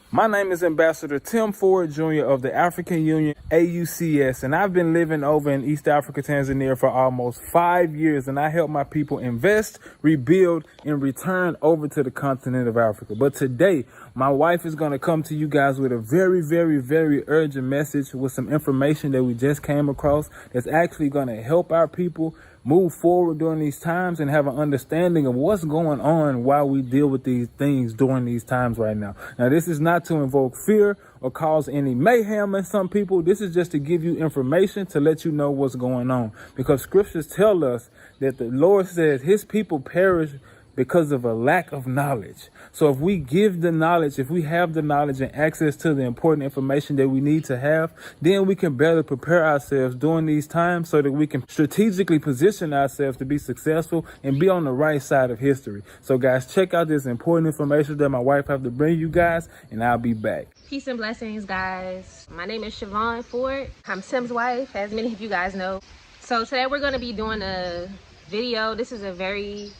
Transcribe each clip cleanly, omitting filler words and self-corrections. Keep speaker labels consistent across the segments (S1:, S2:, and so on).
S1: My name is Ambassador Tim Ford Jr. of the African Union, AUCS, and I've been living over in East Africa, Tanzania for almost 5 years, and I help my people invest, rebuild, and return over to the continent of Africa. But today, my wife is going to come to you guys with a very, very, very urgent message with some information that we just came across that's actually going to help our people move forward during these times and have an understanding of what's going on while we deal with these things during these times right now. Now, this is not to invoke fear or cause any mayhem in some people. This is just to give you information to let you know what's going on, because scriptures tell us that the Lord says his people perish because of a lack of knowledge. So if we give the knowledge, if we have the knowledge and access to the important information that we need to have, then we can better prepare ourselves during these times so that we can strategically position ourselves to be successful and be on the right side of history. So guys, check out this important information that my wife have to bring you guys, and I'll be back.
S2: Peace and blessings, guys. My name is Siobhan Ford. I'm Tim's wife, as many of you guys know. So today we're going to be doing a video. This is a very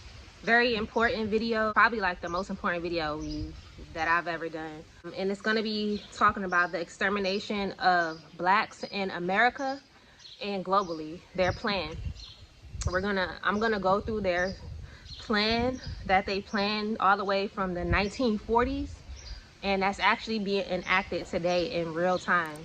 S2: important video, probably like the most important video that I've ever done, and it's going to be talking about the extermination of blacks in America and globally, their plan. I'm gonna go through their plan that they planned all the way from the 1940s, and that's actually being enacted today in real time.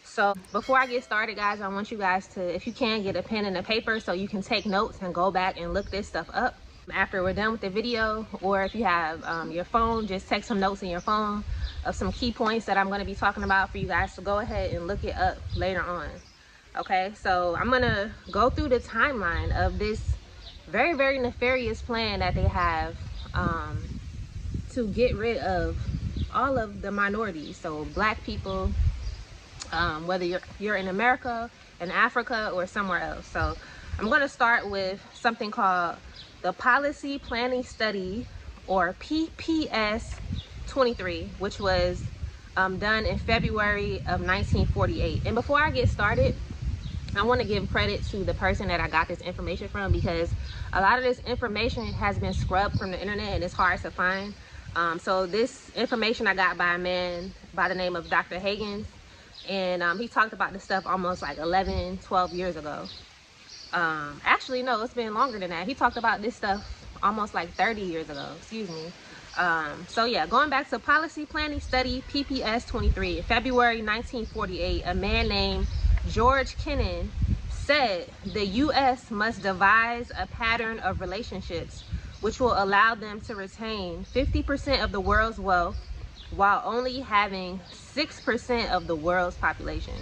S2: So before I get started, guys, I want you guys to, if you can, get a pen and a paper so you can take notes and go back and look this stuff up after we're done with the video. Or if you have your phone, just take some notes in your phone of some key points that I'm going to be talking about for you guys to go ahead and look it up later on. Okay, so I'm going to go through the timeline of this very nefarious plan that they have to get rid of all of the minorities, so black people, whether you're in America, in Africa, or somewhere else. So I'm going to start with something called the Policy Planning Study, or PPS 23, which was done in February of 1948. And before I get started, I want to give credit to the person that I got this information from, because a lot of this information has been scrubbed from the internet and it's hard to find. So this information I got by a man by the name of Dr. Higgins, and he talked about this stuff almost like 11-12 years ago. Actually, no, it's been longer than that. He talked about this stuff almost like 30 years ago, excuse me. So yeah, going back to Policy Planning Study PPS 23, in February 1948, a man named George Kennan said the U.S. must devise a pattern of relationships which will allow them to retain 50% of the world's wealth while only having 6% of the world's population.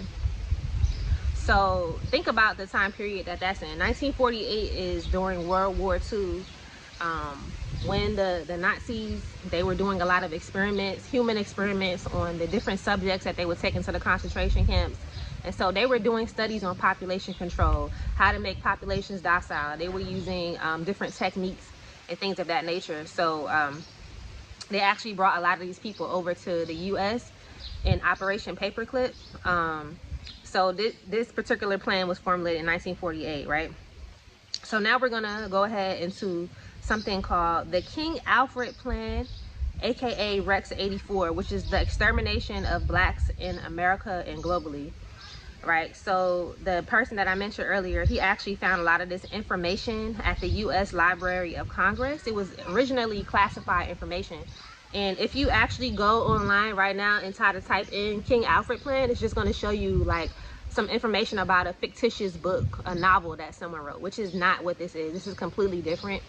S2: So think about the time period that's in. 1948 is during World War II, when the Nazis, they were doing a lot of experiments, human experiments, on the different subjects that they would take into the concentration camps. And so they were doing studies on population control, how to make populations docile. They were using different techniques and things of that nature. So they actually brought a lot of these people over to the U.S. in Operation Paperclip. So this particular plan was formulated in 1948, right? So now we're gonna go ahead into something called the King Alfred Plan, aka Rex 84, which is the extermination of blacks in America and globally, right? So the person that I mentioned earlier, he actually found a lot of this information at the U.S. Library of Congress. It was originally classified information. And if you actually go online right now and try to type in King Alfred Plan, it's just going to show you like some information about a fictitious book, a novel that someone wrote, which is not what this is. This is completely different.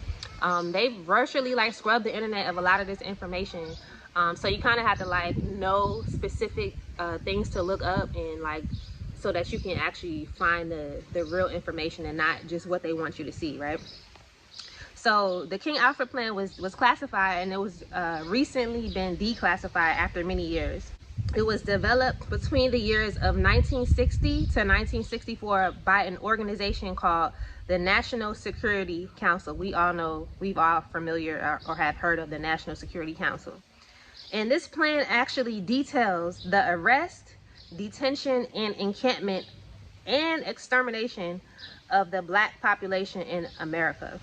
S2: They virtually like scrubbed the internet of a lot of this information. So you kind of have to like know specific things to look up, and like so that you can actually find the real information and not just what they want you to see, right? So the King Alfred Plan was classified, and it was recently been declassified after many years. It was developed between the years of 1960 to 1964 by an organization called the National Security Council. We've all familiar or have heard of the National Security Council. And this plan actually details the arrest, detention, and encampment and extermination of the black population in America.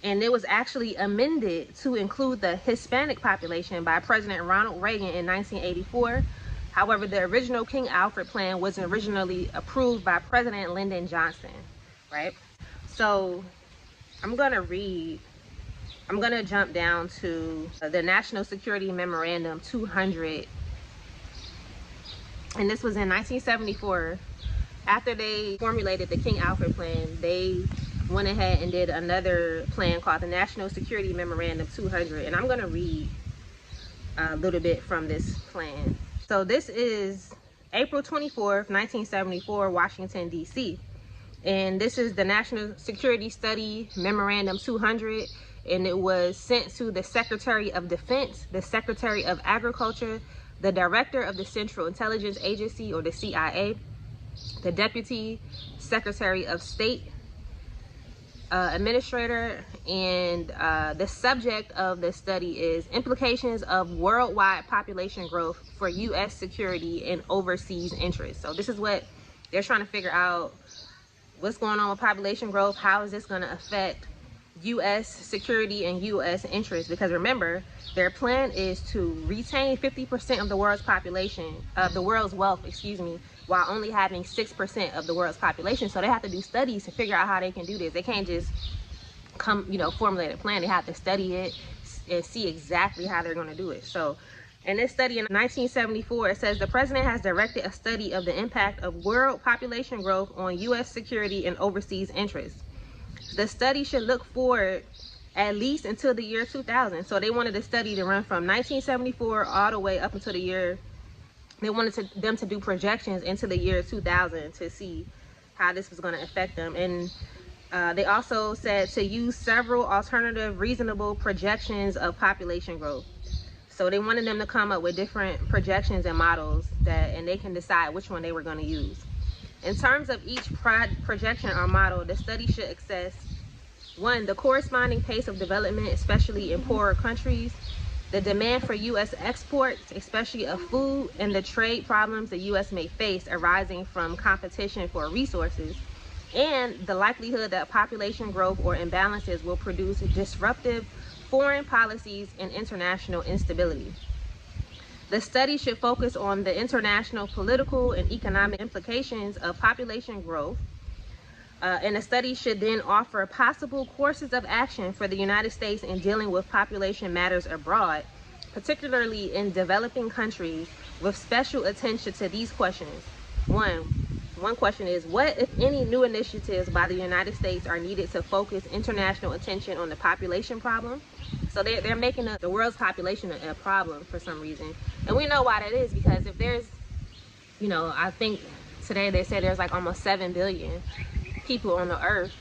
S2: And it was actually amended to include the Hispanic population by President Ronald Reagan in 1984. However, the original King Alfred plan was originally approved by President Lyndon Johnson, right? So I'm gonna jump down to the National Security Memorandum 200. And this was in 1974. After they formulated the King Alfred plan, they went ahead and did another plan called the National Security Memorandum 200. And I'm going to read a little bit from this plan. So this is April 24th, 1974, Washington, D.C. And this is the National Security Study Memorandum 200. And it was sent to the Secretary of Defense, the Secretary of Agriculture, the Director of the Central Intelligence Agency, or the CIA, the Deputy Secretary of State, Administrator, and the subject of the study is implications of worldwide population growth for U.S. security and overseas interests. So this is what they're trying to figure out, what's going on with population growth, how is this going to affect U.S. security and U.S. interests, because remember, their plan is to retain 50% of the world's population, of the world's wealth, excuse me, while only having 6% of the world's population. So they have to do studies to figure out how they can do this. They can't just formulate a plan. They have to study it and see exactly how they're going to do it. So in this study in 1974, it says the president has directed a study of the impact of world population growth on U.S. security and overseas interests. The study should look forward at least until the year 2000. So they wanted the study to run from 1974 all the way up until the year. They wanted them to do projections into the year 2000 to see how this was going to affect them. And they also said to use several alternative reasonable projections of population growth. So they wanted them to come up with different projections and models and they can decide which one they were going to use. In terms of each projection or model, the study should assess, 1, the corresponding pace of development, especially in poorer countries, the demand for U.S. exports, especially of food, and the trade problems the U.S. may face arising from competition for resources, and the likelihood that population growth or imbalances will produce disruptive foreign policies and international instability. The study should focus on the international political and economic implications of population growth, and the study should then offer possible courses of action for the United States in dealing with population matters abroad, particularly in developing countries, with special attention to these questions. One question is, what, if any, new initiatives by the United States are needed to focus international attention on the population problem? So they're making the world's population a problem for some reason. And we know why that is, because if there's, I think today they said there's like almost 7 billion people on the earth.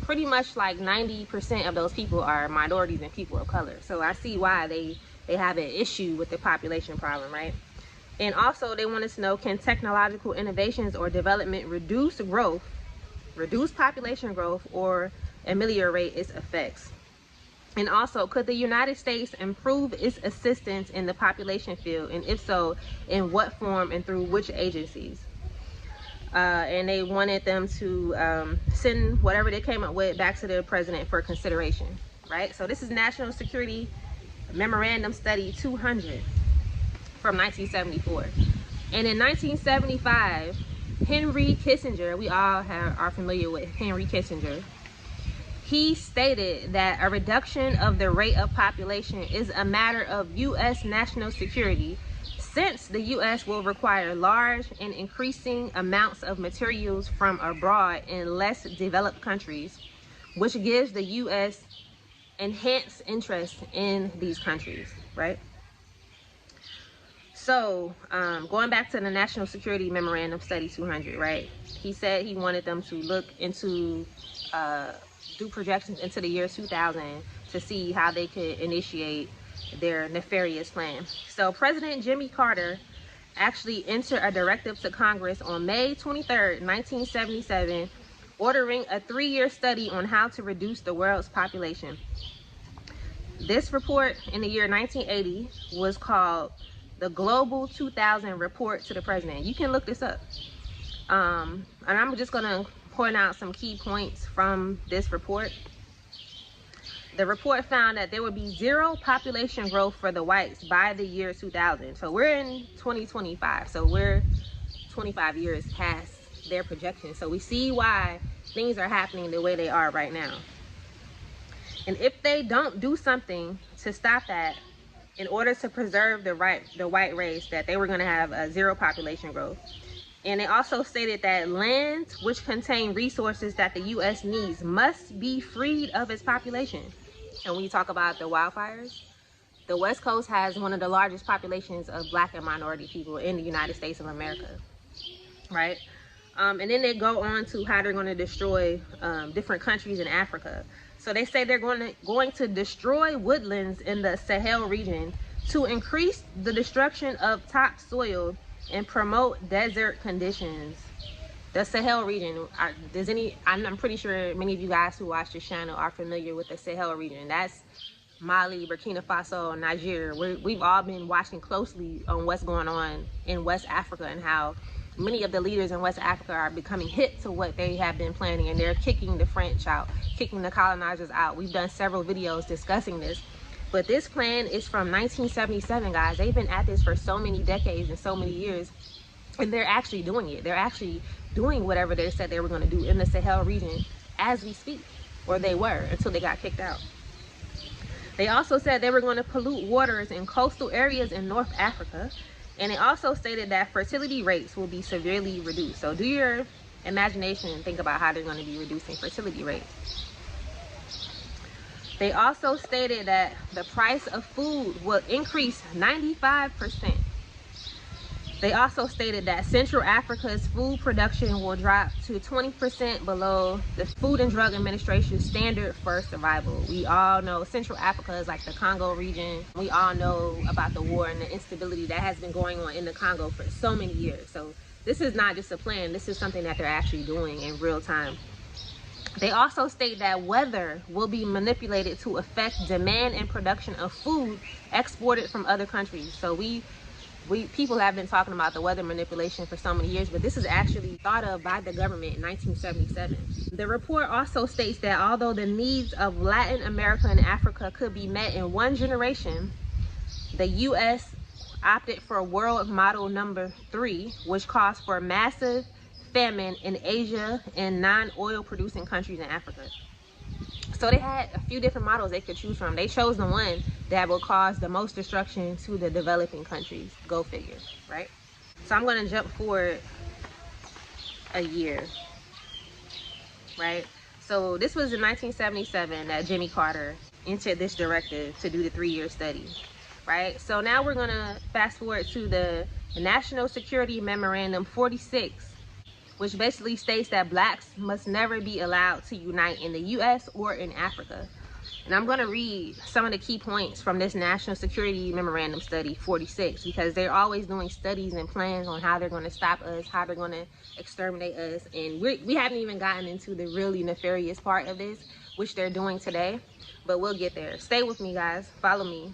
S2: Pretty much like 90% of those people are minorities and people of color. So I see why they have an issue with the population problem, right? And also they wanted to know, can technological innovations or development reduce population growth, or ameliorate its effects? And also, could the United States improve its assistance in the population field? And if so, in what form and through which agencies? And they wanted them to send whatever they came up with back to the president for consideration, right? So this is National Security Memorandum Study 200 from 1974. And in 1975, Henry Kissinger, we all are familiar with Henry Kissinger, he stated that a reduction of the rate of population is a matter of U.S. national security, since the U.S. will require large and increasing amounts of materials from abroad in less developed countries, which gives the U.S. enhanced interest in these countries, right? So going back to the National Security Memorandum Study 200, right? He said he wanted them to look into do projections into the year 2000 to see how they could initiate their nefarious plan. So President Jimmy Carter actually entered a directive to Congress on May 23rd, 1977, ordering a 3-year study on how to reduce the world's population. This report in the year 1980 was called the Global 2000 Report to the President. You can look this up. And I'm just gonna point out some key points from this report. The report found that there would be zero population growth for the whites by the year 2000. So we're in 2025. So we're 25 years past their projections. So we see why things are happening the way they are right now. And if they don't do something to stop that, in order to preserve the white race, that they were going to have a zero population growth. And they also stated that lands which contain resources that the U.S. needs must be freed of its population. And when you talk about the wildfires, the West Coast has one of the largest populations of Black and minority people in the United States of America, right? And then they go on to how they're going to destroy different countries in Africa. So they say they're going to destroy woodlands in the Sahel region to increase the destruction of topsoil and promote desert conditions. The Sahel region, I'm pretty sure many of you guys who watch this channel are familiar with the Sahel region. That's Mali, Burkina Faso, Nigeria. We've all been watching closely on what's going on in West Africa and how many of the leaders in West Africa are becoming hip to what they have been planning, and they're kicking the French out, kicking the colonizers out. We've done several videos discussing this. But this plan is from 1977, guys. They've been at this for so many decades and so many years, and they're actually doing it. They're actually doing whatever they said they were going to do in the Sahel region as we speak, or they were until they got kicked out. They also said they were going to pollute waters in coastal areas in North Africa, and they also stated that fertility rates will be severely reduced. So do your imagination and think about how they're going to be reducing fertility rates. They also stated that the price of food will increase 95%. They also stated that Central Africa's food production will drop to 20% below the Food and Drug Administration's standard for survival. We all know Central Africa is like the Congo region. We all know about the war and the instability that has been going on in the Congo for so many years. So this is not just a plan. This is something that they're actually doing in real time. They also state that weather will be manipulated to affect demand and production of food exported from other countries. So people have been talking about the weather manipulation for so many years, but this is actually thought of by the government in 1977. The report also states that although the needs of Latin America and Africa could be met in one generation, the U.S. opted for world model number 3, which calls for massive famine in Asia and non-oil producing countries in Africa. So they had a few different models they could choose from. They chose the one that will cause the most destruction to the developing countries. Go figure, right? So I'm going to jump forward a year, right? So this was in 1977 that Jimmy Carter entered this directive to do the 3-year study, right? So now we're going to fast forward to the National Security Memorandum 46, which basically states that Blacks must never be allowed to unite in the U.S. or in Africa. And I'm going to read some of the key points from this National Security Memorandum Study 46, because they're always doing studies and plans on how they're going to stop us, how they're going to exterminate us. And we haven't even gotten into the really nefarious part of this, which they're doing today. But we'll get there. Stay with me, guys. Follow me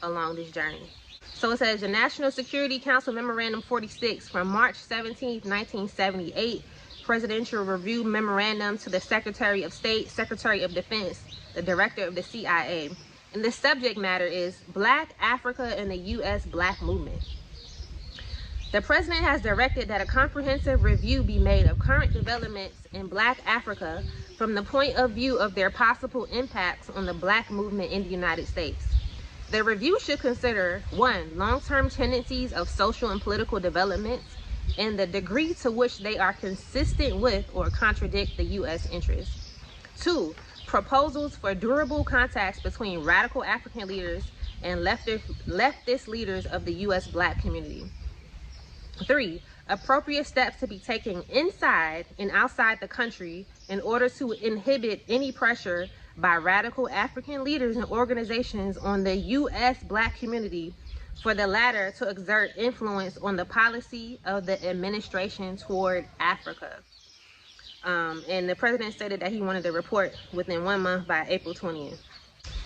S2: along this journey. So it says the National Security Council Memorandum 46 from March 17, 1978, Presidential Review Memorandum to the Secretary of State, Secretary of Defense, the Director of the CIA. And the subject matter is Black Africa and the U.S. Black Movement. The President has directed that a comprehensive review be made of current developments in Black Africa from the point of view of their possible impacts on the Black movement in the United States. The review should consider 1. Long-term tendencies of social and political developments and the degree to which they are consistent with or contradict the U.S. interests. 2. Proposals for durable contacts between radical African leaders and leftist leaders of the U.S. Black community. 3. Appropriate steps to be taken inside and outside the country in order to inhibit any pressure by radical African leaders and organizations on the U.S. Black community for the latter to exert influence on the policy of the administration toward Africa. And the president stated that he wanted to report within 1 month by April 20th.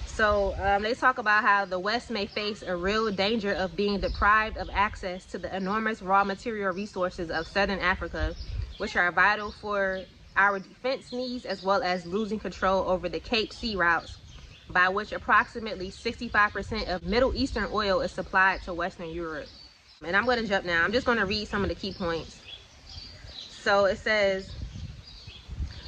S2: So they talk about how the West may face a real danger of being deprived of access to the enormous raw material resources of Southern Africa, which are vital for our defense needs, as well as losing control over the Cape Sea routes by which approximately 65% of Middle Eastern oil is supplied to Western Europe. And I'm going to jump now. I'm just going to read some of the key points. So it says,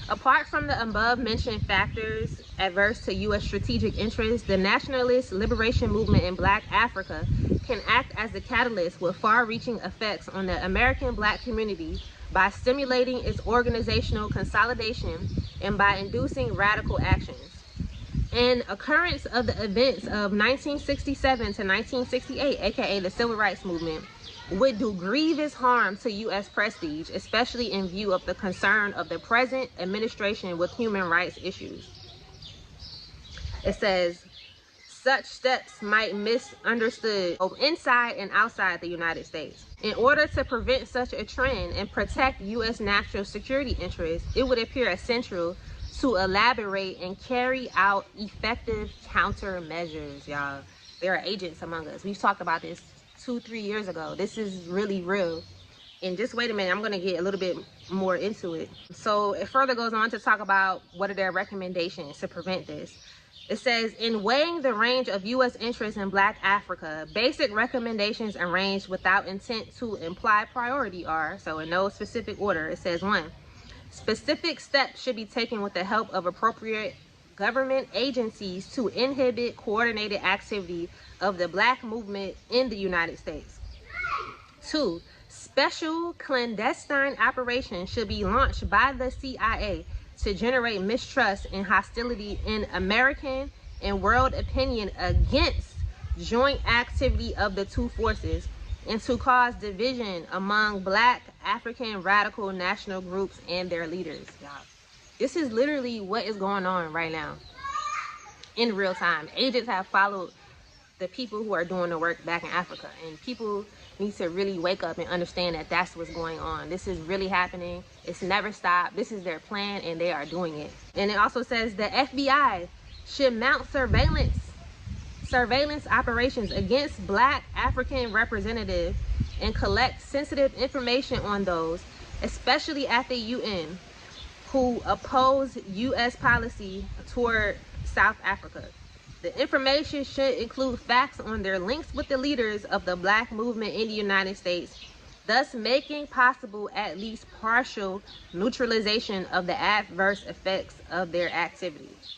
S2: apart from the above mentioned factors adverse to U.S. strategic interests, the nationalist liberation movement in Black Africa can act as the catalyst with far-reaching effects on the American Black community by stimulating its organizational consolidation and by inducing radical actions. An occurrence of the events of 1967 to 1968, aka the Civil Rights Movement, would do grievous harm to U.S. prestige, especially in view of the concern of the present administration with human rights issues. It says, such steps might misunderstood both inside and outside the United States. In order to prevent such a trend and protect U.S. national security interests, it would appear essential to elaborate and carry out effective countermeasures, y'all. There are agents among us. We've talked about this 2-3 years ago. This is really real. And just wait a minute, I'm going to get a little bit more into it. So it further goes on to talk about what are their recommendations to prevent this. It says, in weighing the range of U.S. interests in Black Africa, basic recommendations arranged without intent to imply priority are, so in no specific order, it says, 1, specific steps should be taken with the help of appropriate government agencies to inhibit coordinated activity of the Black movement in the United States. 2, special clandestine operations should be launched by the CIA to generate mistrust and hostility in American and world opinion against joint activity of the two forces, and to cause division among Black African radical national groups and their leaders. Y'all, this is literally what is going on right now in real time. Agents have followed the people who are doing the work back in Africa, and people need to really wake up and understand that that's what's going on. This is really happening. It's never stopped. This is their plan, and they are doing it. And it also says the FBI should mount surveillance operations against Black African representatives and collect sensitive information on those, especially at the UN, who oppose U.S. policy toward South Africa. The information should include facts on their links with the leaders of the Black movement in the United States, thus making possible at least partial neutralization of the adverse effects of their activities.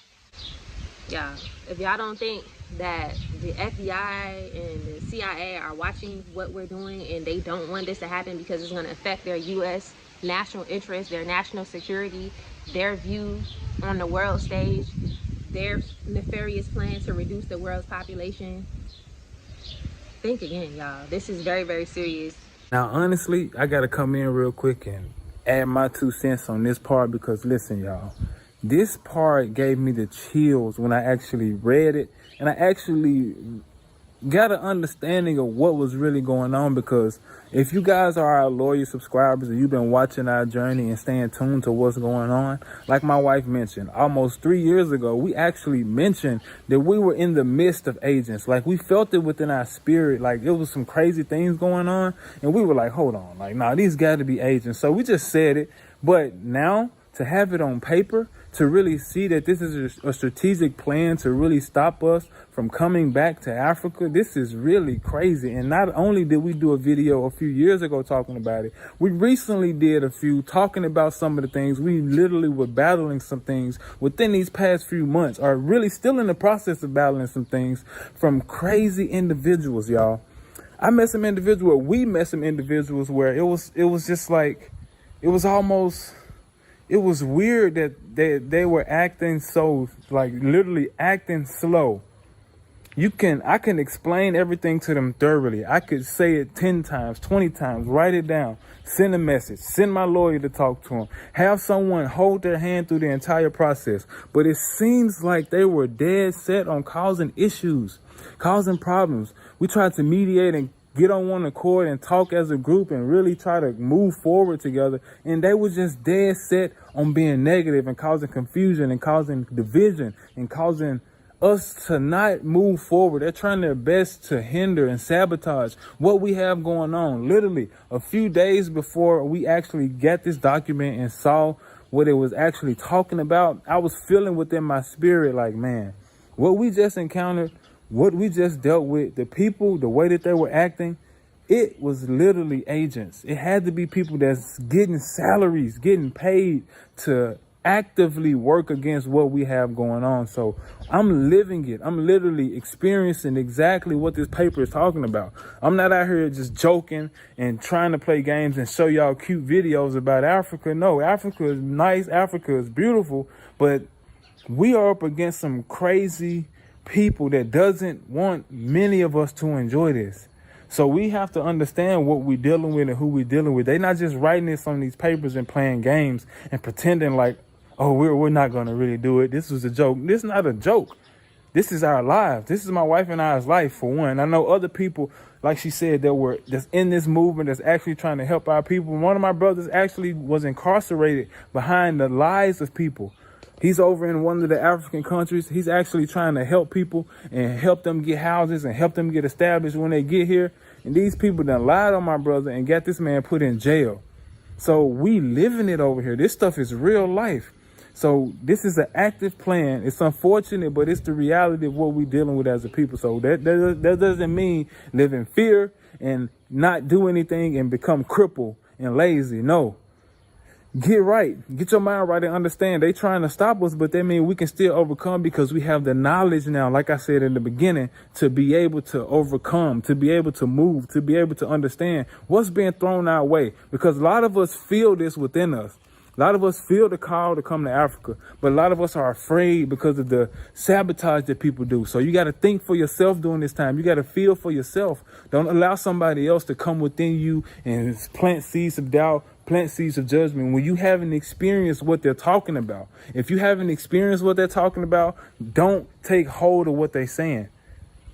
S2: Yeah, if y'all don't think that the FBI and the CIA are watching what we're doing and they don't want this to happen because it's going to affect their U.S. national interests, their national security, their view on the world stage, their nefarious plan to reduce the world's population, think again, y'all. This is very, very serious.
S1: Now, honestly, I got to come in real quick and add my 2 cents on this part, because listen, y'all, this part gave me the chills when I actually read it, and I actually got an understanding of what was really going on. Because if you guys are our loyal subscribers and you've been watching our journey and staying tuned to what's going on, like my wife mentioned, almost 3 years ago, we actually mentioned that we were in the midst of agents. Like, we felt it within our spirit, like it was some crazy things going on, and we were like, hold on, like, nah, these got to be agents. So we just said it. But now to have it on paper, to really see that this is a strategic plan to really stop us from coming back to Africa, this is really crazy. And not only did we do a video a few years ago talking about it, we recently did a few talking about some of the things. We literally were battling some things within these past few months, or really still in the process of battling some things from crazy individuals, y'all. I met some individuals, we met some individuals where it was just like, it was almost, it was weird that they were acting so, like, literally acting slow. I can explain everything to them thoroughly. I could say it 10 times, 20 times, write it down, send a message, send my lawyer to talk to them, have someone hold their hand through the entire process. But it seems like they were dead set on causing issues, causing problems. We tried to mediate and get on one accord and talk as a group and really try to move forward together. And they were just dead set on being negative and causing confusion and causing division and causing us to not move forward. They're trying their best to hinder and sabotage what we have going on. Literally a few days before we actually got this document and saw what it was actually talking about, I was feeling within my spirit like, man, What we just encountered, what we just dealt with, the people, the way that they were acting, it was literally agents. It had to be people that's getting salaries, getting paid to actively work against what we have going on. So I'm living it. I'm literally experiencing exactly what this paper is talking about. I'm not out here just joking and trying to play games and show y'all cute videos about Africa. No, Africa is nice. Africa is beautiful, but we are up against some crazy people that doesn't want many of us to enjoy this. So we have to understand what we're dealing with and who we're dealing with. They're not just writing this on these papers and playing games and pretending like, oh, we're not going to really do it. This was a joke. This is not a joke. This is our lives. This is my wife and I's life, for one. I know other people, like she said, that's in this movement that's actually trying to help our people. One of my brothers actually was incarcerated behind the lies of people. He's over in one of the African countries. He's actually trying to help people and help them get houses and help them get established when they get here. And these people done lied on my brother and got this man put in jail. So we living it over here. This stuff is real life. So this is an active plan. It's unfortunate, but it's the reality of what we're dealing with as a people. So that doesn't mean live in fear and not do anything and become crippled and lazy. No. Get right. Get your mind right and understand they trying to stop us, but that means we can still overcome because we have the knowledge now, like I said in the beginning, to be able to overcome, to be able to move, to be able to understand what's being thrown our way. Because a lot of us feel this within us. A lot of us feel the call to come to Africa, but a lot of us are afraid because of the sabotage that people do. So you got to think for yourself during this time. You got to feel for yourself. Don't allow somebody else to come within you and plant seeds of doubt, plant seeds of judgment when you haven't experienced what they're talking about. If you haven't experienced what they're talking about, don't take hold of what they're saying.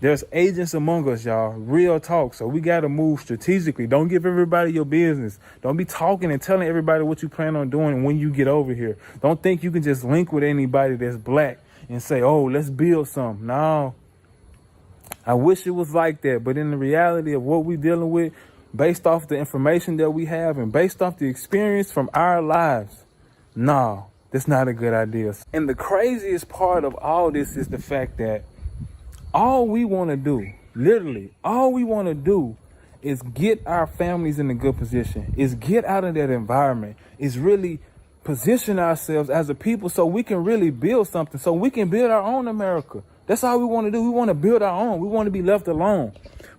S1: There's agents among us, y'all. Real talk. So we got to move strategically. Don't give everybody your business. Don't be talking and telling everybody what you plan on doing when you get over here. Don't think you can just link with anybody that's black and say, oh, let's build something. No. I wish it was like that. But in the reality of what we're dealing with, based off the information that we have and based off the experience from our lives, no, that's not a good idea. And the craziest part of all this is the fact that all we want to do, literally, all we want to do is get our families in a good position, is get out of that environment, is really position ourselves as a people so we can really build something, so we can build our own America. That's all we want to do. We want to build our own. We want to be left alone.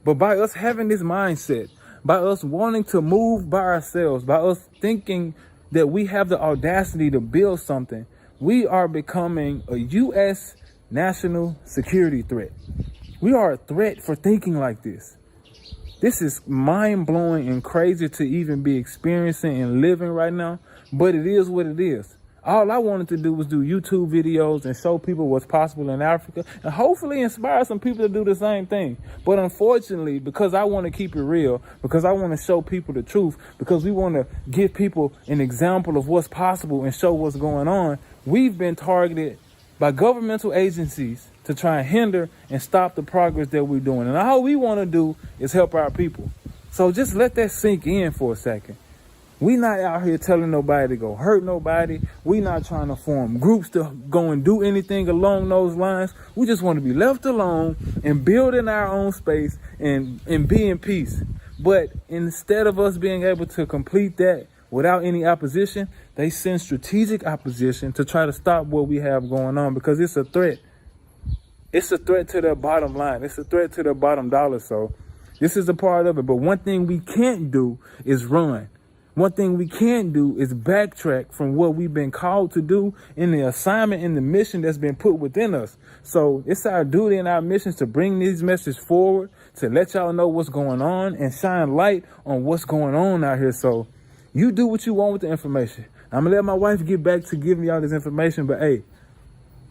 S1: But by us having this mindset, by us wanting to move by ourselves, by us thinking that we have the audacity to build something, we are becoming a U.S. national security threat. We are a threat for thinking like this. This is mind-blowing and crazy to even be experiencing and living right now, but it is what it is. All I wanted to do was do YouTube videos and show people what's possible in Africa and hopefully inspire some people to do the same thing. But unfortunately, because I want to keep it real, because I want to show people the truth, because we want to give people an example of what's possible and show what's going on, we've been targeted by governmental agencies to try and hinder and stop the progress that we're doing. And all we want to do is help our people. So just let that sink in for a second. We not out here telling nobody to go hurt nobody. We not trying to form groups to go and do anything along those lines. We just want to be left alone and build in our own space and be in peace. But instead of us being able to complete that without any opposition, they send strategic opposition to try to stop what we have going on because it's a threat. It's a threat to their bottom line. It's a threat to their bottom dollar. So this is a part of it. But one thing we can't do is run. One thing we can't do is backtrack from what we've been called to do in the assignment and the mission that's been put within us. So it's our duty and our mission to bring these messages forward, to let y'all know what's going on and shine light on what's going on out here. So you do what you want with the information. I'm going to let my wife get back to giving y'all this information. But, hey,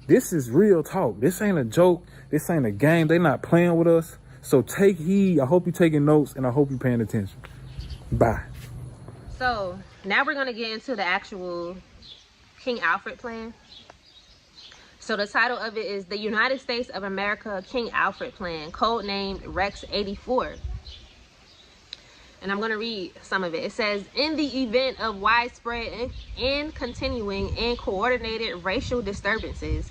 S1: this is real talk. This ain't a joke. This ain't a game. They not playing with us. So take heed. I hope you're taking notes, and I hope you're paying attention. Bye.
S2: So now we're going to get into the actual King Alfred plan. So the title of it is the United States of America King Alfred Plan, codenamed Rex 84. And I'm going to read some of it. It says, in the event of widespread and continuing and coordinated racial disturbances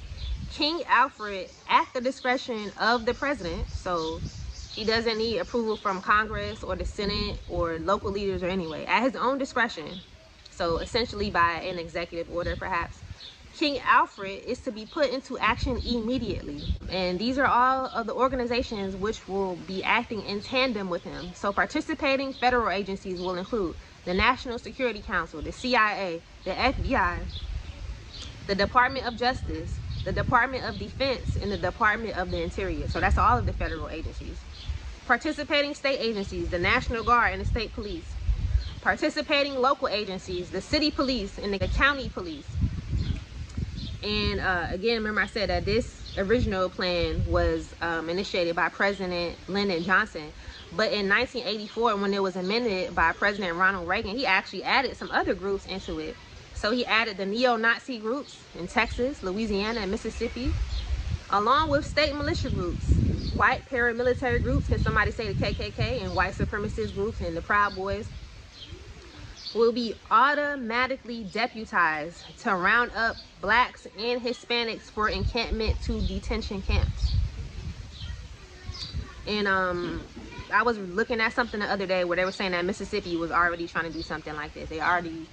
S2: King Alfred, at the discretion of the president, so he doesn't need approval from Congress or the Senate or local leaders or anyway, at his own discretion, so essentially by an executive order perhaps, King Alfred is to be put into action immediately. And these are all of the organizations which will be acting in tandem with him. So participating federal agencies will include the National Security Council, the CIA, the FBI, the Department of Justice, the Department of Defense, and the Department of the Interior. So that's all of the federal agencies. Participating state agencies, the National Guard and the state police. Participating local agencies, the city police and the county police. And again, remember I said that this original plan was initiated by President Lyndon Johnson. But in 1984, when it was amended by President Ronald Reagan, he actually added some other groups into it. So he added the neo-Nazi groups in Texas, Louisiana, and Mississippi, along with state militia groups, white paramilitary groups, can somebody say the KKK, and white supremacist groups and the Proud Boys, will be automatically deputized to round up blacks and Hispanics for encampment to detention camps. And I was looking at something the other day where they were saying that Mississippi was already trying to do something like this. They already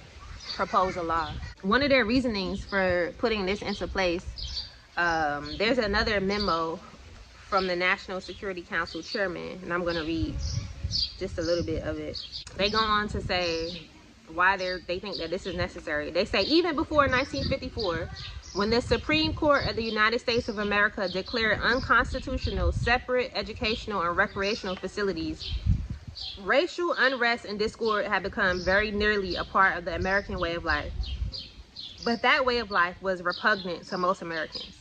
S2: proposed a law. One of their reasonings for putting this into place, there's another memo from the National Security Council chairman, and I'm going to read just a little bit of it. They go on to say why they think that this is necessary. They say even before 1954, when the Supreme Court of the United States of America declared unconstitutional separate educational and recreational facilities, racial unrest and discord had become very nearly a part of the American way of life. But that way of life was repugnant to most Americans.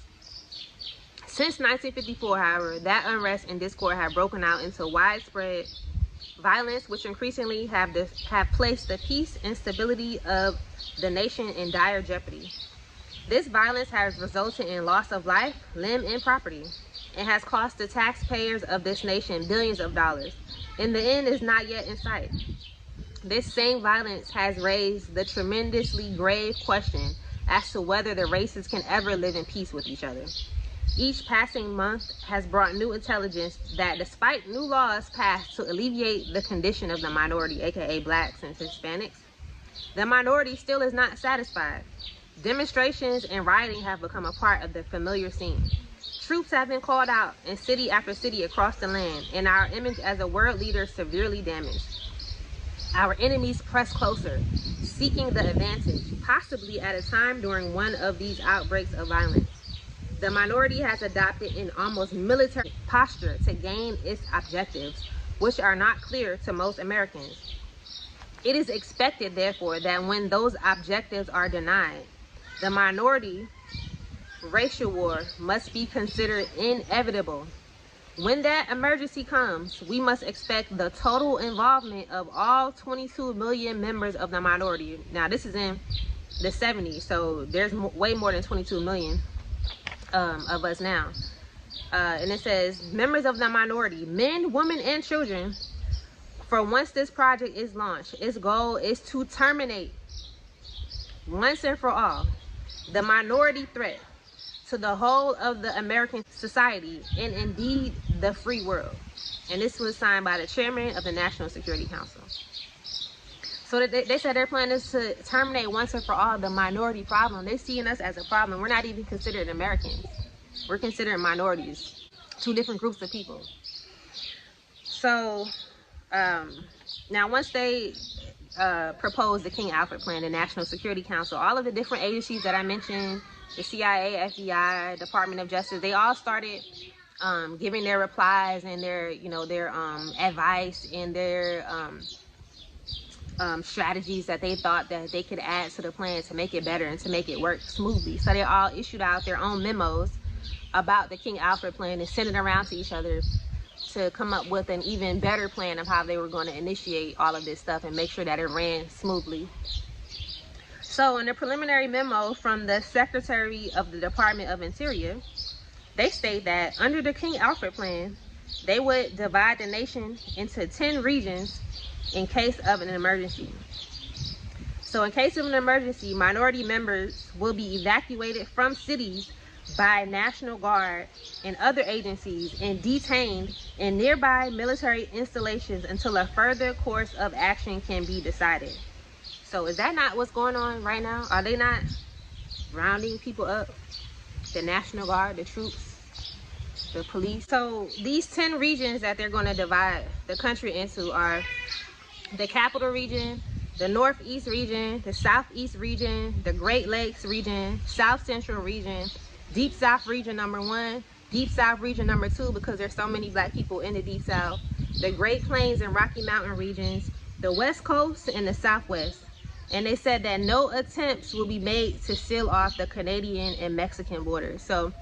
S2: Since 1954, however, that unrest and discord have broken out into widespread violence, which increasingly have placed the peace and stability of the nation in dire jeopardy. This violence has resulted in loss of life, limb, and property, and has cost the taxpayers of this nation billions of dollars. And the end is not yet in sight. This same violence has raised the tremendously grave question as to whether the races can ever live in peace with each other. Each passing month has brought new intelligence that despite new laws passed to alleviate the condition of the minority, aka blacks and Hispanics, the minority still is not satisfied. Demonstrations and rioting have become a part of the familiar scene. Troops have been called out in city after city across the land, and our image as a world leader severely damaged. Our enemies press closer, seeking the advantage, possibly at a time during one of these outbreaks of violence. The minority has adopted an almost military posture to gain its objectives, which are not clear to most Americans. It is expected, therefore, that when those objectives are denied, the minority racial war must be considered inevitable. When that emergency comes, we must expect the total involvement of all 22 million members of the minority. Now, this is in the 70s, so there's way more than 22 million of us now. And it says, members of the minority, men, women, and children, for once this project is launched, its goal is to terminate, once and for all, the minority threat to the whole of the American society and indeed the free world. And this was signed by the chairman of the National Security Council. So they said their plan is to terminate once and for all the minority problem. They're seeing us as a problem. We're not even considered Americans. We're considered minorities, two different groups of people. So now once they proposed the King Alfred Plan, the National Security Council, all of the different agencies that I mentioned, the CIA, FBI, Department of Justice, they all started giving their replies and their advice and their strategies that they thought that they could add to the plan to make it better and to make it work smoothly. So they all issued out their own memos about the King Alfred Plan and sent it around to each other to come up with an even better plan of how they were going to initiate all of this stuff and make sure that it ran smoothly. So in the preliminary memo from the Secretary of the Department of Interior, they state that under the King Alfred Plan, they would divide the nation into 10 regions in case of an emergency. So in case of an emergency, minority members will be evacuated from cities by National Guard and other agencies and detained in nearby military installations until a further course of action can be decided. So is that not what's going on right now? Are they not rounding people up? The National Guard, the troops, the police. So these 10 regions that they're going to divide the country into are the Capital Region, the Northeast Region, the Southeast Region, the Great Lakes Region, South Central Region, Deep South Region number 1, Deep South Region number 2, because there's so many black people in the Deep South, the Great Plains and Rocky Mountain regions, the West Coast and the Southwest. And they said that no attempts will be made to seal off the Canadian and Mexican borders. So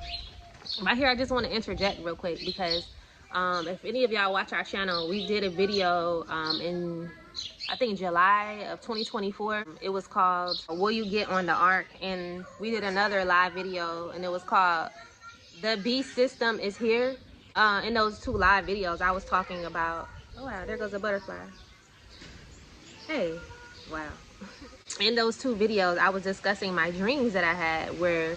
S2: right here, I just want to interject real quick because if any of y'all watch our channel, we did a video in, I think, July of 2024. It was called Will You Get on the Ark? And we did another live video and it was called The Beast System is Here. In those 2 live videos, I was talking about, oh wow, there goes a butterfly. Hey, wow. In those 2 videos, I was discussing my dreams that I had, where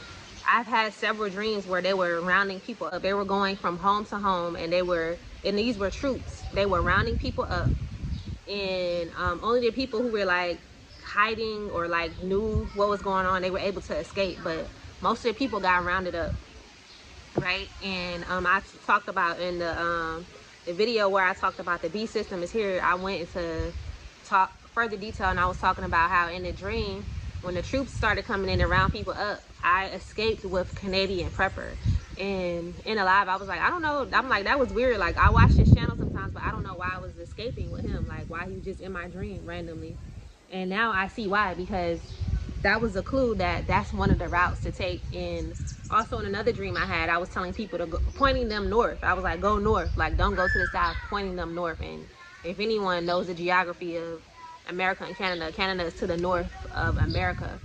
S2: I've had several dreams where they were rounding people up. They were going from home to home, and these were troops. They were rounding people up, and only the people who were like hiding or like knew what was going on, they were able to escape. But most of the people got rounded up, right? And I talked about in the video where I talked about the beast system is here. I went into further detail, and I was talking about how in the dream, when the troops started coming in and round people up, I escaped with Canadian Prepper. And in a live, I was like, I don't know. I'm like, that was weird. Like, I watch his channel sometimes, but I don't know why I was escaping with him. Like, why he was just in my dream randomly. And now I see why, because that was a clue that that's one of the routes to take. And also in another dream I had, I was telling people to go, pointing them north. I was like, go north. Like, don't go to the south, pointing them north. And if anyone knows the geography of America and Canada, Canada is to the north of America.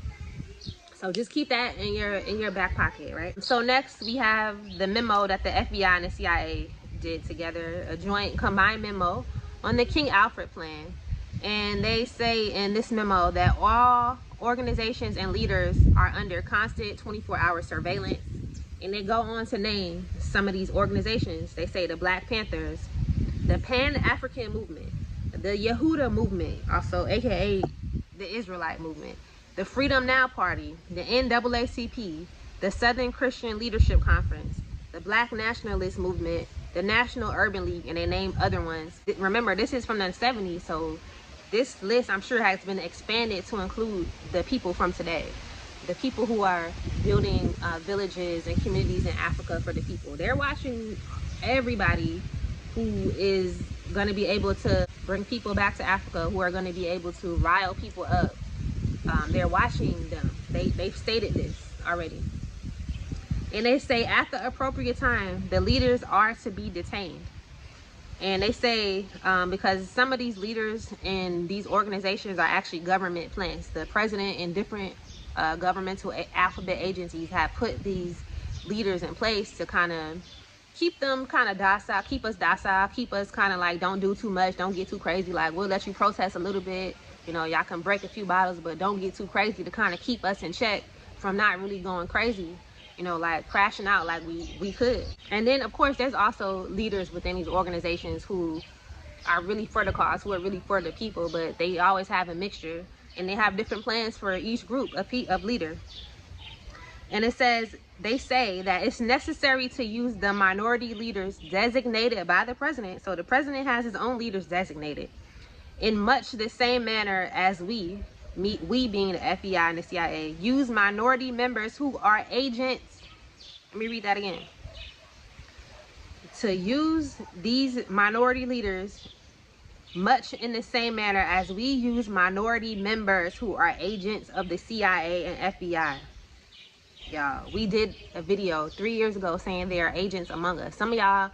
S2: So just keep that in your back pocket, right? So next we have the memo that the FBI and the CIA did together, a joint combined memo on the King Alfred plan. And they say in this memo that all organizations and leaders are under constant 24-hour surveillance. And they go on to name some of these organizations. They say the Black Panthers, the Pan-African Movement, the Yehuda Movement, also aka the Israelite Movement, the Freedom Now Party, the NAACP, the Southern Christian Leadership Conference, the Black Nationalist Movement, the National Urban League, and they name other ones. Remember, this is from the 70s, so this list, I'm sure, has been expanded to include the people from today, the people who are building villages and communities in Africa for the people. They're watching everybody who is going to be able to bring people back to Africa, who are going to be able to rile people up. They're watching them. They've stated this already. And they say at the appropriate time, the leaders are to be detained. And they say because some of these leaders in these organizations are actually government plants. The president and different governmental alphabet agencies have put these leaders in place to kind of keep them kind of docile, keep us kind of like, don't do too much, don't get too crazy. Like, we'll let you protest a little bit. You know, y'all can break a few bottles, but don't get too crazy, to kind of keep us in check from not really going crazy, you know, like crashing out like we could. And then, of course, there's also leaders within these organizations who are really for the cause, who are really for the people, but they always have a mixture, and they have different plans for each group of leader. And it says, they say that it's necessary to use the minority leaders designated by the president. So the president has his own leaders designated in much the same manner as we being the FBI and the CIA, use minority members who are agents. Let me read that again. To use these minority leaders much in the same manner as we use minority members who are agents of the CIA and FBI. Y'all, we did a video 3 years ago saying they are agents among us. Some of y'all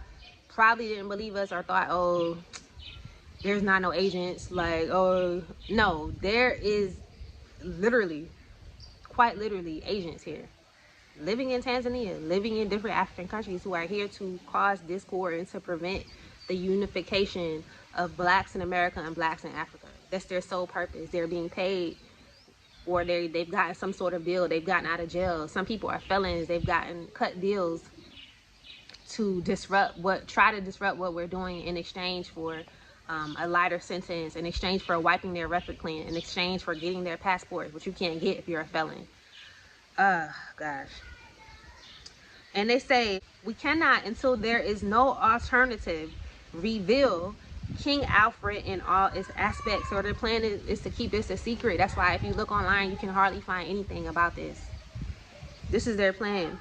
S2: probably didn't believe us or thought, oh, there's not no agents. Like, oh, no, there is literally, quite literally, agents here. Living in Tanzania, living in different African countries, who are here to cause discord and to prevent the unification of blacks in America and blacks in Africa. That's their sole purpose. They're being paid or they've gotten some sort of deal, they've gotten out of jail. Some people are felons, they've gotten cut deals to try to disrupt what we're doing in exchange for a lighter sentence, in exchange for wiping their record clean, in exchange for getting their passport, which you can't get if you're a felon. Gosh. And they say, we cannot, until there is no alternative, reveal King Alfred in all its aspects. So their plan is to keep this a secret. That's why if you look online, you can hardly find anything about this. This is their plan.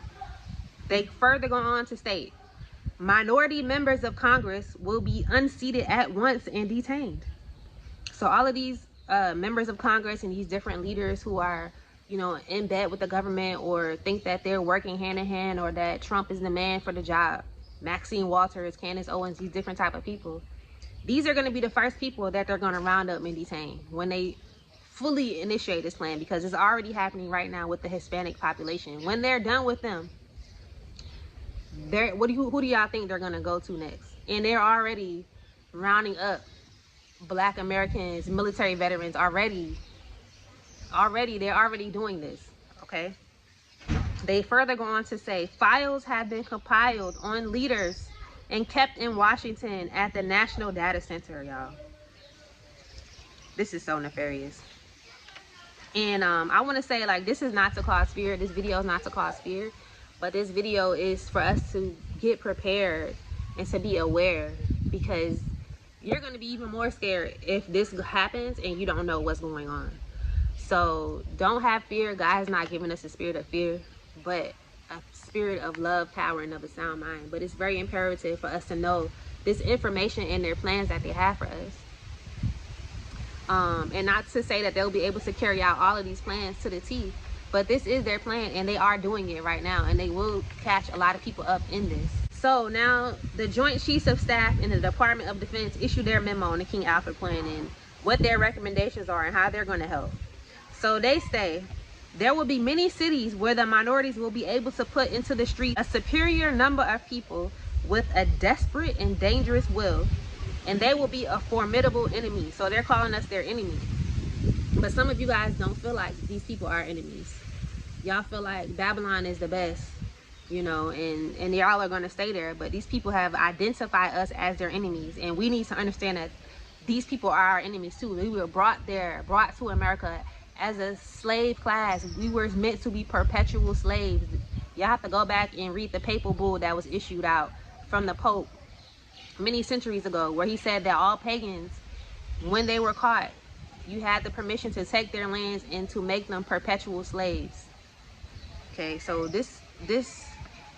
S2: They further go on to state, minority members of Congress will be unseated at once and detained. So all of these members of Congress and these different leaders who are, you know, in bed with the government or think that they're working hand in hand or that Trump is the man for the job, Maxine Walters, Candace Owens, these different type of people, these are going to be the first people that they're going to round up and detain when they fully initiate this plan, because it's already happening right now with the Hispanic population. When they're done with them, who do y'all think they're going to go to next? And they're already rounding up Black Americans, military veterans already. They're already doing this, okay? They further go on to say, files have been compiled on leaders and kept in Washington at the National Data Center, y'all. This is so nefarious. And I want to say, like, this is not to cause fear. This video is not to cause fear, but this video is for us to get prepared and to be aware, because you're going to be even more scared if this happens and you don't know what's going on. So don't have fear. God has not given us a spirit of fear, but a spirit of love, power, and of a sound mind. But it's very imperative for us to know this information and their plans that they have for us. And not to say that they'll be able to carry out all of these plans to the T, but this is their plan and they are doing it right now, and they will catch a lot of people up in this. So now the Joint Chiefs of Staff in the Department of Defense issued their memo on the King Alfred plan and what their recommendations are and how they're going to help. So they say there will be many cities where the minorities will be able to put into the street a superior number of people with a desperate and dangerous will, and they will be a formidable enemy. So they're calling us their enemy. But some of you guys don't feel like these people are enemies. Y'all feel like Babylon is the best, you know, and y'all are going to stay there. But these people have identified us as their enemies, and we need to understand that these people are our enemies too. We were brought to America as a slave class. We were meant to be perpetual slaves. You have to go back and read the papal bull that was issued out from the Pope many centuries ago, where he said that all pagans, when they were caught, you had the permission to take their lands and to make them perpetual slaves. Okay, so this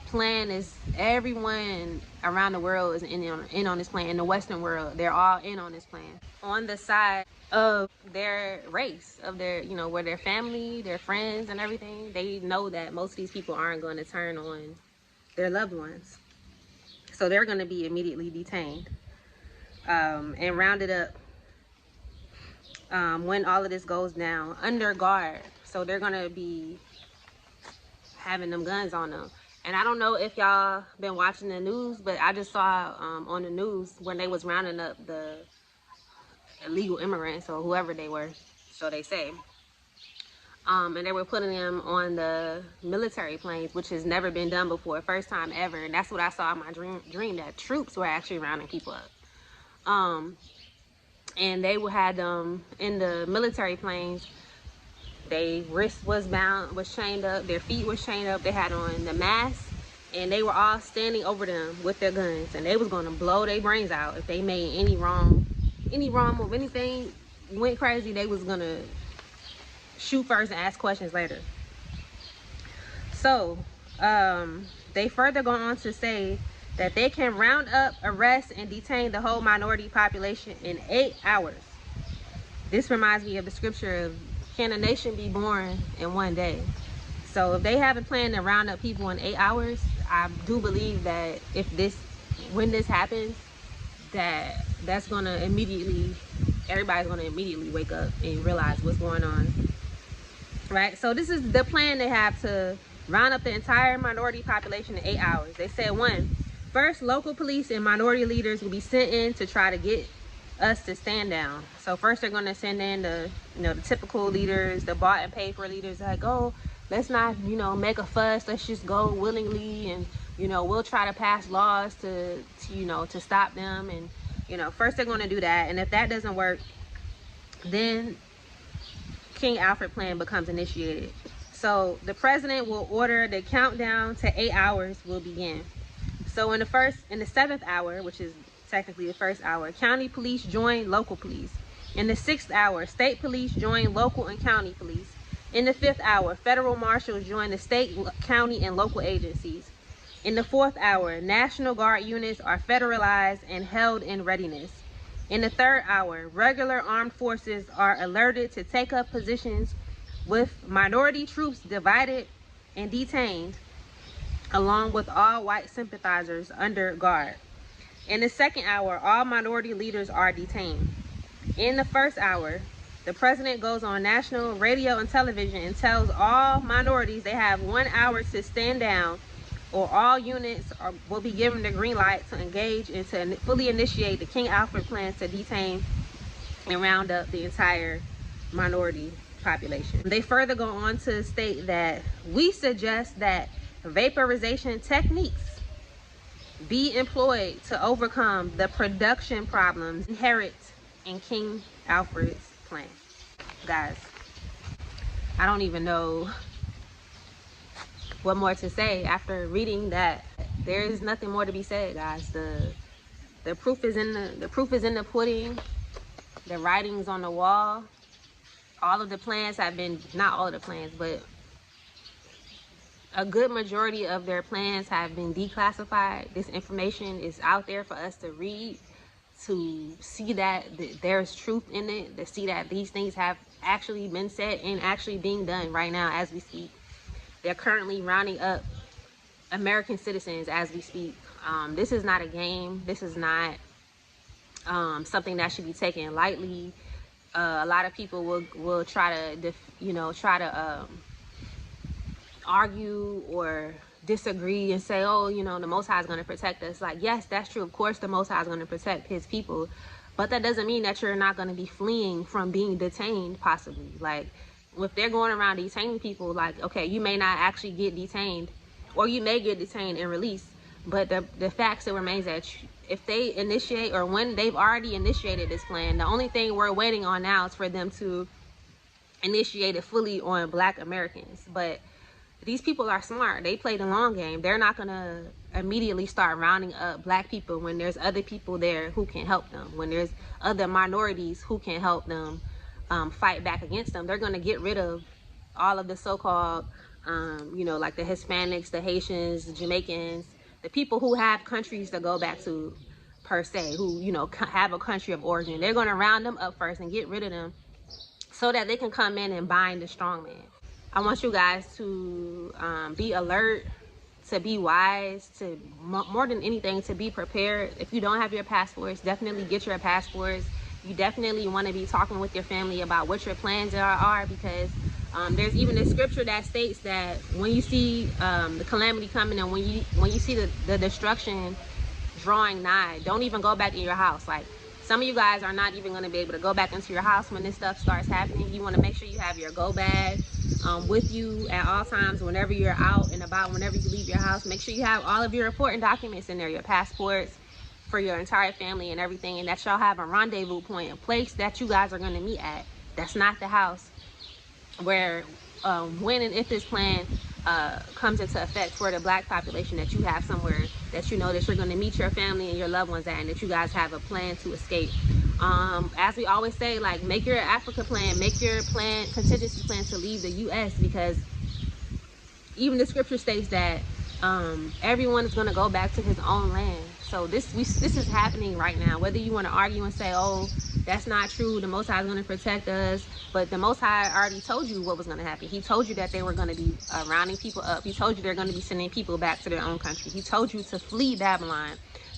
S2: plan is, everyone around the world is in on this plan. In the Western world, they're all in on this plan, on the side of their race, of their, you know, where their family, their friends and everything. They know that most of these people aren't going to turn on their loved ones, so they're going to be immediately detained and rounded up when all of this goes down, under guard. So they're going to be having them guns on them. And I don't know if y'all been watching the news, but I just saw on the news when they was rounding up the illegal immigrants or whoever they were, so they say, and they were putting them on the military planes, which has never been done before, first time ever. And that's what I saw in my dream, that troops were actually rounding people up. And they had them in the military planes. Their wrist was chained up, their feet were chained up, they had on the mask, and they were all standing over them with their guns, and they was going to blow their brains out if they made any wrong move, anything went crazy. They was going to shoot first and ask questions later. So they further go on to say that they can round up, arrest, and detain the whole minority population in 8 hours. This reminds me of the scripture of, can a nation be born in one day? So if they have a plan to round up people in 8 hours, I do believe that when this happens, that's gonna immediately, everybody's gonna immediately wake up and realize what's going on, right? So this is the plan they have, to round up the entire minority population in 8 hours. They said, 1, first, local police and minority leaders will be sent in to try to get us to stand down. So first they're going to send in the, you know, the typical leaders, the bought and paid for leaders, like, oh, let's not, you know, make a fuss. Let's just go willingly, and, you know, we'll try to pass laws to you know, to stop them. And, you know, first they're going to do that. And if that doesn't work, then King Alfred plan becomes initiated. So the president will order the countdown to 8 hours will begin. So in the 7th hour, which is technically the first hour, county police join local police. In the 6th hour, state police join local and county police. In the 5th hour, federal marshals join the state, county, and local agencies. In the 4th hour, National Guard units are federalized and held in readiness. In the 3rd hour, regular armed forces are alerted to take up positions, with minority troops divided and detained, along with all white sympathizers under guard. In the 2nd hour, all minority leaders are detained. In the 1st hour, the president goes on national radio and television and tells all minorities they have 1 hour to stand down, or all units will be given the green light to engage and to fully initiate the King Alfred plan to detain and round up the entire minority population. They further go on to state that we suggest that vaporization techniques be employed to overcome the production problems inherent in King Alfred's plan. Guys, I don't even know what more to say after reading that. There is nothing more to be said, guys. The proof is in the pudding. The writing's on the wall. All of the plans have been, not all of the plans, but a good majority of their plans have been declassified. This information is out there for us to read, to see that there's truth in it, to see that these things have actually been said and actually being done right now as we speak. They're currently rounding up American citizens as we speak. This is not a game. This is not something that should be taken lightly. A lot of people will try to argue or disagree and say, oh, you know, the Most High is going to protect us. Like, yes, that's true. Of course, the Most High is going to protect his people. But that doesn't mean that you're not going to be fleeing from being detained, possibly. Like, if they're going around detaining people, like, okay, you may not actually get detained, or you may get detained and released. But the fact still remains that if they initiate, or when they've already initiated this plan, the only thing we're waiting on now is for them to initiate it fully on Black Americans. But these people are smart. They play the long game. They're not going to immediately start rounding up Black people when there's other people there who can help them, when there's other minorities who can help them fight back against them. They're going to get rid of all of the so-called, you know, like the Hispanics, the Haitians, the Jamaicans, the people who have countries to go back to, per se, who, you know, have a country of origin. They're going to round them up first and get rid of them so that they can come in and bind the strong man. I want you guys to be alert, to be wise, to more than anything, to be prepared. If you don't have your passports, definitely get your passports. You definitely want to be talking with your family about what your plans are, because there's even a scripture that states that when you see the calamity coming, and when you see the destruction drawing nigh, don't even go back in your house. Like, some of you guys are not even going to be able to go back into your house when this stuff starts happening. You want to make sure you have your go bag with you at all times. Whenever you're out and about, whenever you leave your house, make sure you have all of your important documents in there, your passports for your entire family and everything, and that y'all have a rendezvous point, a place that you guys are going to meet at. That's not the house where when and if this plan comes into effect for the Black population, that you have somewhere that you know that you're going to meet your family and your loved ones at, and that you guys have a plan to escape. As we always say, like, make your Africa plan, make your contingency plan to leave the U.S., because even the scripture states that everyone is going to go back to his own land. So this is happening right now. Whether you want to argue and say, oh, that's not true, the Most High is going to protect us, but the Most High already told you what was going to happen. He told you that they were going to be rounding people up. He told you they're going to be sending people back to their own country. He told you to flee Babylon,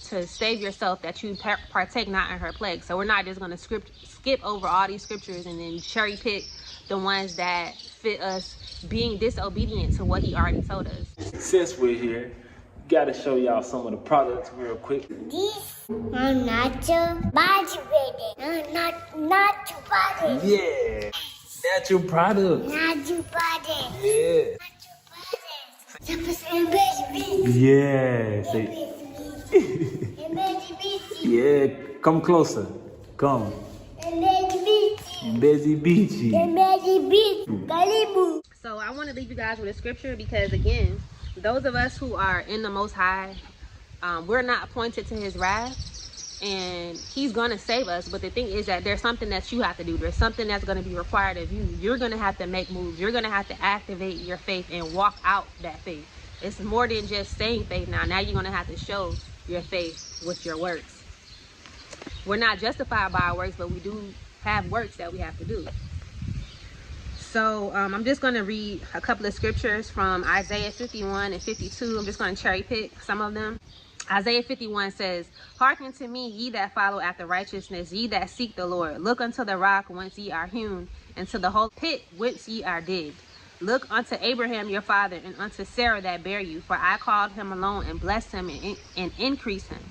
S2: to save yourself, that you partake not in her plague. So we're not just going to skip over all these scriptures and then cherry pick the ones that fit us being disobedient to what he already told us.
S1: Since we're here, Gotta show y'all some of the products real quick.
S3: This natural body baby. Natural body.
S1: Yeah, natural product.
S3: Natural body.
S1: Yeah.
S3: Natural body.
S1: Yeah. Say, yeah. Come closer. Come. Busy beachy.
S2: So I want to leave you guys with a scripture because, again, those of us who are in the Most High, we're not appointed to his wrath, and he's going to save us. But the thing is that there's something that you have to do. There's something that's going to be required of you. You're going to have to make moves. You're going to have to activate your faith and walk out that faith. It's more than just saying faith now. Now you're going to have to show your faith with your works. We're not justified by our works, but we do have works that we have to do. So I'm just going to read a couple of scriptures from Isaiah 51 and 52. I'm just going to cherry pick some of them. Isaiah 51 says, "Hearken to me, ye that follow after righteousness, ye that seek the Lord. Look unto the rock whence ye are hewn, and to the whole pit whence ye are digged. Look unto Abraham your father, and unto Sarah that bare you. For I called him alone, and blessed him, and increased him.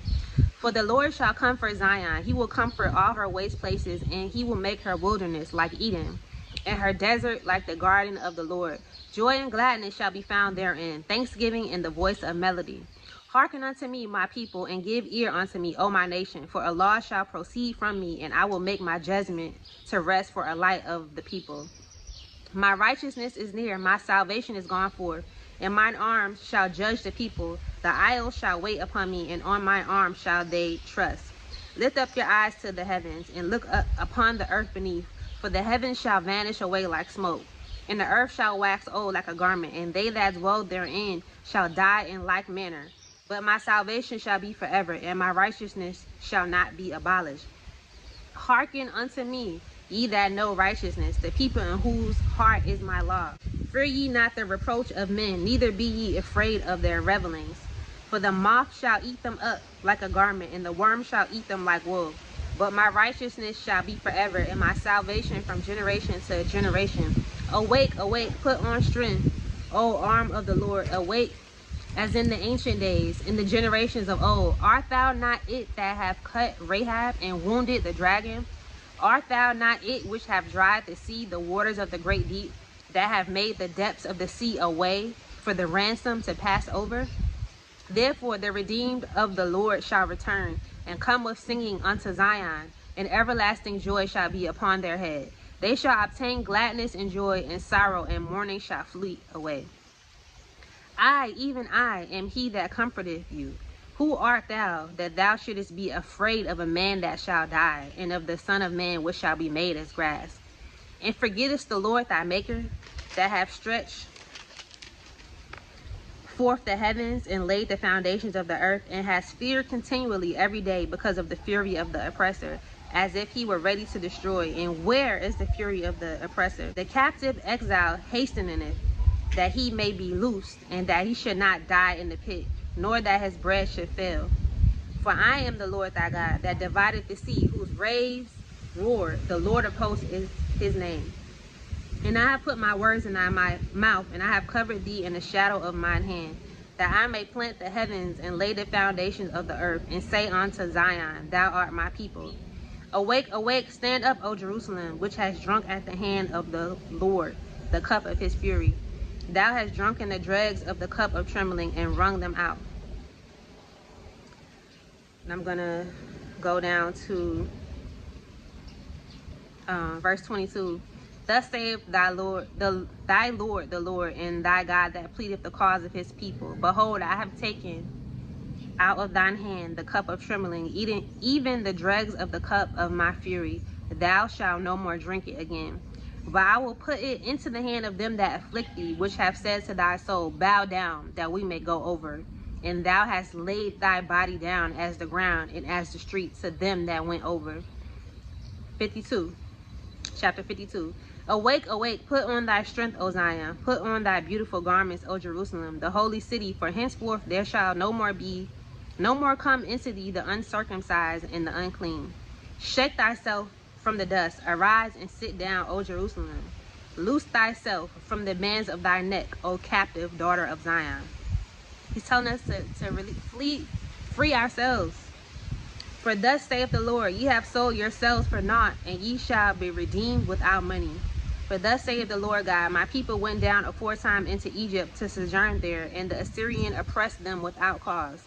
S2: For the Lord shall comfort Zion. He will comfort all her waste places, and he will make her wilderness like Eden, and her desert like the garden of the Lord. Joy and gladness shall be found therein, thanksgiving and the voice of melody. Hearken unto me, my people, and give ear unto me, O my nation. For a law shall proceed from me, and I will make my judgment to rest for a light of the people. My righteousness is near, my salvation is gone forth, and mine arms shall judge the people. The isles shall wait upon me, and on my arm shall they trust. Lift up your eyes to the heavens, and look up upon the earth beneath. For the heavens shall vanish away like smoke, and the earth shall wax old like a garment, and they that dwell therein shall die in like manner. But my salvation shall be forever, and my righteousness shall not be abolished. Hearken unto me, ye that know righteousness, the people in whose heart is my law. Fear ye not the reproach of men, neither be ye afraid of their revelings. For the moth shall eat them up like a garment, and the worm shall eat them like wool. But my righteousness shall be forever, and my salvation from generation to generation. Awake, awake, put on strength, O arm of the Lord. Awake, as in the ancient days, in the generations of old. Art thou not it that have cut Rahab and wounded the dragon? Art thou not it which have dried the sea, the waters of the great deep, that have made the depths of the sea a way for the ransom to pass over? Therefore the redeemed of the Lord shall return, and come with singing unto Zion, and everlasting joy shall be upon their head. They shall obtain gladness and joy, and sorrow and mourning shall flee away. I, even I, am he that comforteth you. Who art thou, that thou shouldest be afraid of a man that shall die, and of the Son of Man which shall be made as grass? And forgettest the Lord thy Maker, that hath stretched forth the heavens, and laid the foundations of the earth, and has feared continually every day because of the fury of the oppressor, as if he were ready to destroy. And where is the fury of the oppressor? The captive exile hasteneth, that he may be loosed, and that he should not die in the pit, nor that his bread should fail. For I am the Lord thy God, that divideth the sea, whose waves roar. The Lord of hosts is his name. And I have put my words in thy mouth, and I have covered thee in the shadow of mine hand, that I may plant the heavens and lay the foundations of the earth, and say unto Zion, thou art my people. Awake, awake, stand up, O Jerusalem, which has drunk at the hand of the Lord the cup of his fury. Thou hast drunken the dregs of the cup of trembling, and wrung them out. And I'm going to go down to verse 22. Thus saith thy Lord, the Lord, and thy God that pleadeth the cause of his people. Behold, I have taken out of thine hand the cup of trembling, even the dregs of the cup of my fury. Thou shalt no more drink it again. But I will put it into the hand of them that afflict thee, which have said to thy soul, bow down, that we may go over. And thou hast laid thy body down as the ground, and as the street, to them that went over. 52. Chapter 52. Awake, awake, put on thy strength, O Zion. Put on thy beautiful garments, O Jerusalem, the holy city. For henceforth there shall no more come into thee the uncircumcised and the unclean. Shake thyself from the dust. Arise and sit down, O Jerusalem. Loose thyself from the bands of thy neck, O captive daughter of Zion. He's telling us to really free ourselves. For thus saith the Lord, ye have sold yourselves for naught, and ye shall be redeemed without money. For thus saith the Lord God, my people went down aforetime into Egypt to sojourn there, and the Assyrian oppressed them without cause.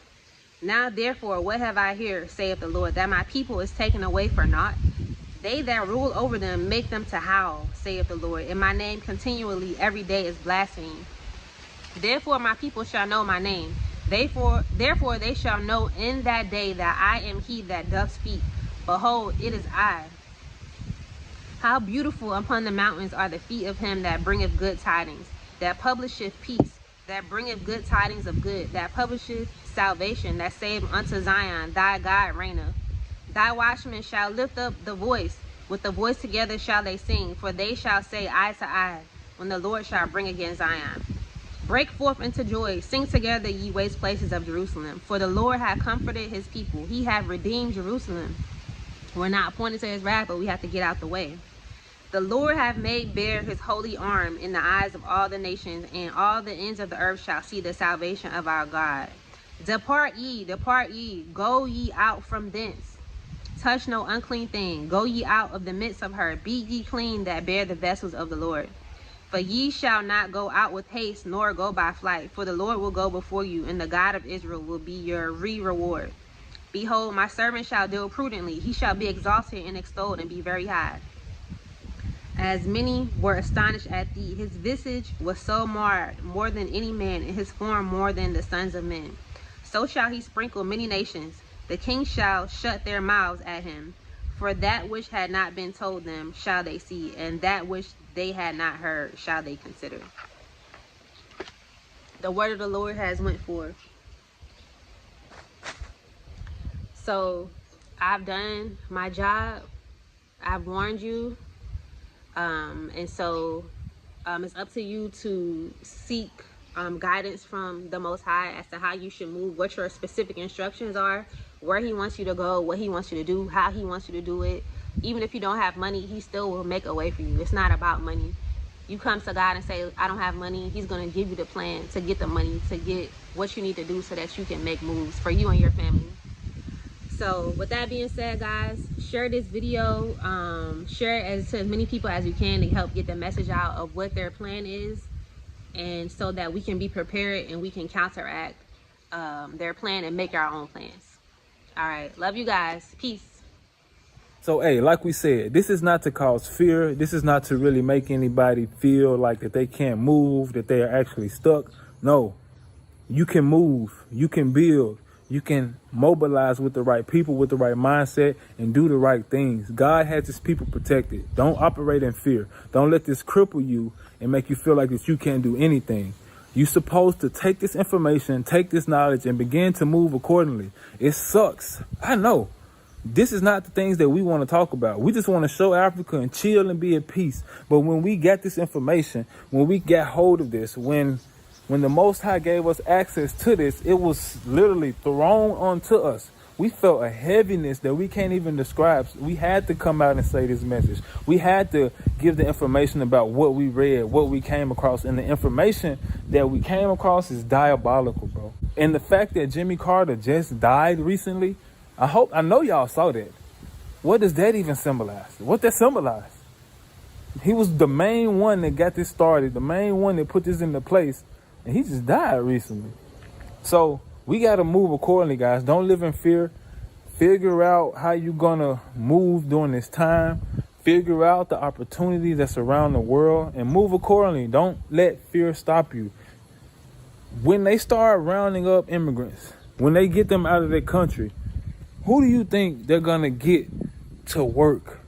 S2: Now therefore, what have I here, saith the Lord, that my people is taken away for naught? They that rule over them make them to howl, saith the Lord, and my name continually every day is blasphemed. Therefore my people shall know my name. Therefore they shall know in that day that I am he that doth speak. Behold, it is I. How beautiful upon the mountains are the feet of him that bringeth good tidings, that publisheth peace, that bringeth good tidings of good, that publisheth salvation, that saith unto Zion, thy God reigneth. Thy watchmen shall lift up the voice, with the voice together shall they sing, for they shall say eye to eye, when the Lord shall bring again Zion. Break forth into joy, sing together, ye waste places of Jerusalem, for the Lord hath comforted his people, he hath redeemed Jerusalem. We're not appointed to his wrath, but we have to get out the way. The Lord hath made bare his holy arm in the eyes of all the nations, and all the ends of the earth shall see the salvation of our God. Depart ye, go ye out from thence. Touch no unclean thing, go ye out of the midst of her. Be ye clean that bear the vessels of the Lord. For ye shall not go out with haste, nor go by flight. For the Lord will go before you, and the God of Israel will be your reward. Behold, my servant shall deal prudently. He shall be exalted and extolled, and be very high. As many were astonished at thee, his visage was so marred, more than any man, and his form more than the sons of men. So shall he sprinkle many nations. The kings shall shut their mouths at him. For that which had not been told them shall they see, and that which they had not heard shall they consider. The word of the Lord has went forth. So I've done my job. I've warned you. And so it's up to you to seek guidance from the Most High as to how you should move, what your specific instructions are, where he wants you to go, what he wants you to do, how he wants you to do it. Even if you don't have money, he still will make a way for you. It's not about money. You come to God and say, I don't have money. He's going to give you the plan to get the money, to get what you need to do so that you can make moves for you and your family. So with that being said, guys, share this video, share it to as many people as you can to help get the message out of what their plan is, and so that we can be prepared and we can counteract their plan and make our own plans. All right, love you guys. Peace.
S1: So, hey, like we said, this is not to cause fear. This is not to really make anybody feel like that they can't move, that they are actually stuck. No, you can move, you can build, you can mobilize with the right people, with the right mindset, and do the right things. God has his people protected. Don't operate in fear. Don't let this cripple you and make you feel like that you can't do anything. You're supposed to take this information, take this knowledge, and begin to move accordingly. It sucks. I know. This is not the things that we want to talk about. We just want to show Africa and chill and be at peace. But when we got this information, when we got hold of this, when the Most High gave us access to this, it was literally thrown onto us. We felt a heaviness that we can't even describe. We had to come out and say this message. We had to give the information about what we read, what we came across. And the information that we came across is diabolical, bro. And the fact that Jimmy Carter just died recently, I know y'all saw that. What does that even symbolize? What that symbolize? He was the main one that got this started, the main one that put this into place, and he just died recently. So we got to move accordingly, guys. Don't live in fear. Figure out how you're going to move during this time. Figure out the opportunities that's around the world and move accordingly. Don't let fear stop you. When they start rounding up immigrants, when they get them out of their country, who do you think they're going to get to work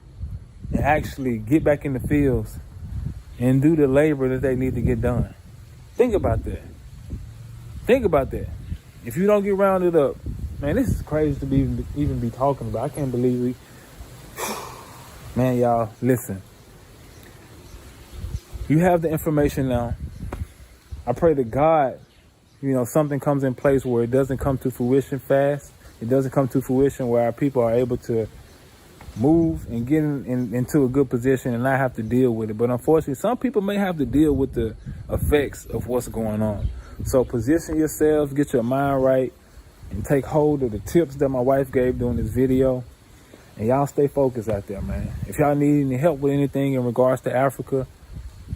S1: and actually get back in the fields and do the labor that they need to get done? Think about that. Think about that. If you don't get rounded up, man, this is crazy to even be talking about. I can't believe we... Man, y'all, listen. You have the information now. I pray to God, something comes in place where it doesn't come to fruition fast. It doesn't come to fruition where our people are able to move and get into a good position and not have to deal with it. But unfortunately, some people may have to deal with the effects of what's going on. So position yourselves, get your mind right, and take hold of the tips that my wife gave during this video. And y'all stay focused out there, man. If y'all need any help with anything in regards to Africa,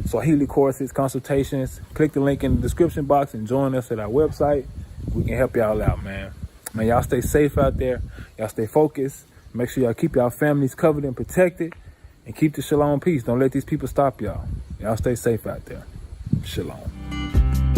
S1: Swahili courses, consultations, click the link in the description box and join us at our website. We can help y'all out, man. Man, y'all stay safe out there. Y'all stay focused. Make sure y'all keep y'all families covered and protected. And keep the shalom peace. Don't let these people stop y'all. Y'all stay safe out there. Shalom.